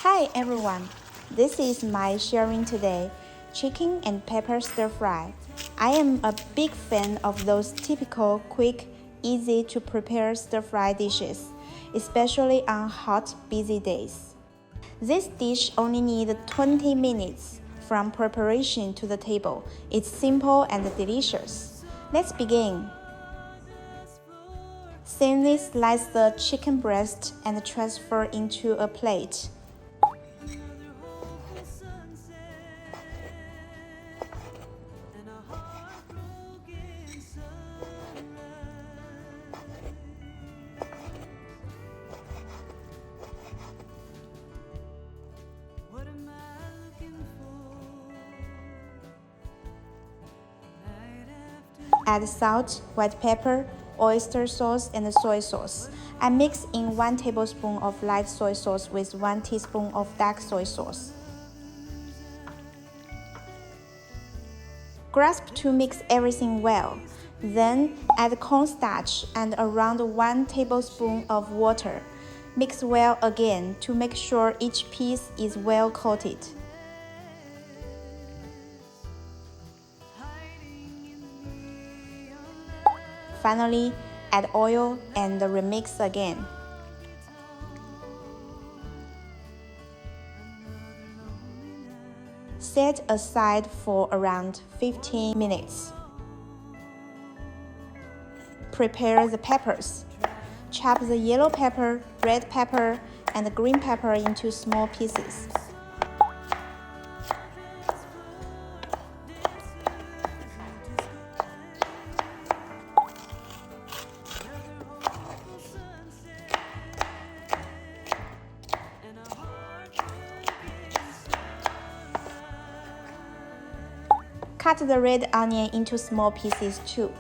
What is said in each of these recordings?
Hi everyone, this is my sharing today, chicken and pepper stir fry. I am a big fan of those typical, quick, easy to prepare stir fry dishes, especially on hot, busy days. This dish only needs 20 minutes from preparation to the table. It's simple and delicious. Let's begin. Thinly slice the chicken breast and transfer into a plate. Add salt, white pepper, oyster sauce, and soy sauce. I mix in 1 tablespoon of light soy sauce with 1 teaspoon of dark soy sauce. Grasp to mix everything well. Then add cornstarch and around 1 tablespoon of water. Mix well again to make sure each piece is well coated. Finally, add oil and remix again. Set aside for around 15 minutes. Prepare the peppers. Chop the yellow pepper, red pepper, and green pepper into small pieces. Cut the red onion into small pieces too.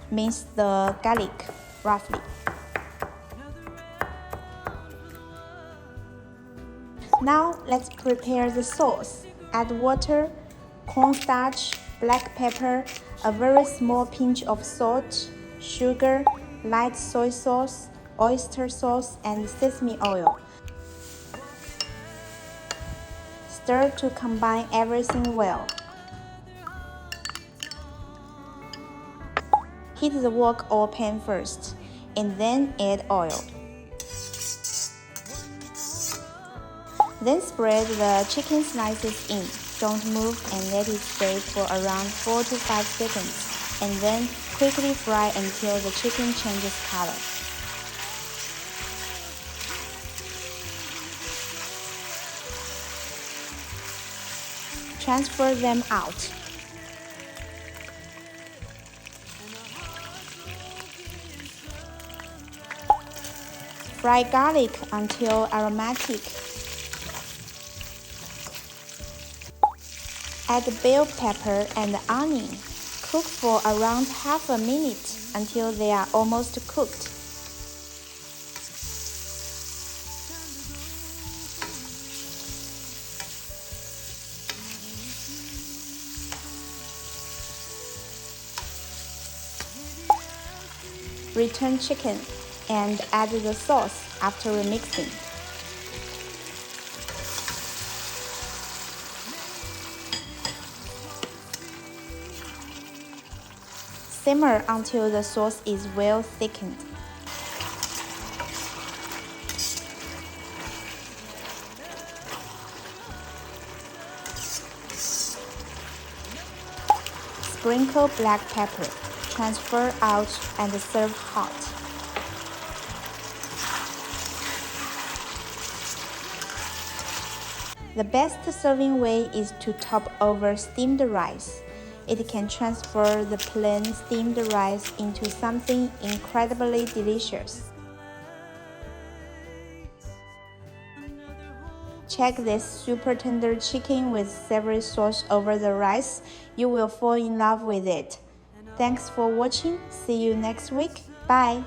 Mince the garlic roughly. Now let's prepare the sauce. Add water, cornstarch, black pepper, a very small pinch of salt, sugar, light soy sauce, oyster sauce, and sesame oil. Stir to combine everything well. Heat the wok or pan first, and then add oil. Then spread the chicken slices in. Don't move and let it stay for around 4 to 5 seconds, and then quickly fry until the chicken changes color. Transfer them out. Fry garlic until aromatic. Add bell pepper and onion. Cook for around half a minute until they are almost cooked. Return chicken and add the sauce after remixing. Simmer until the sauce is well thickened. Sprinkle black pepper, transfer out and serve hot. The best serving way is to top over steamed rice. It can transfer the plain steamed rice into something incredibly delicious. Check this super tender chicken with savory sauce over the rice. You will fall in love with it. Thanks for watching. See you next week. Bye.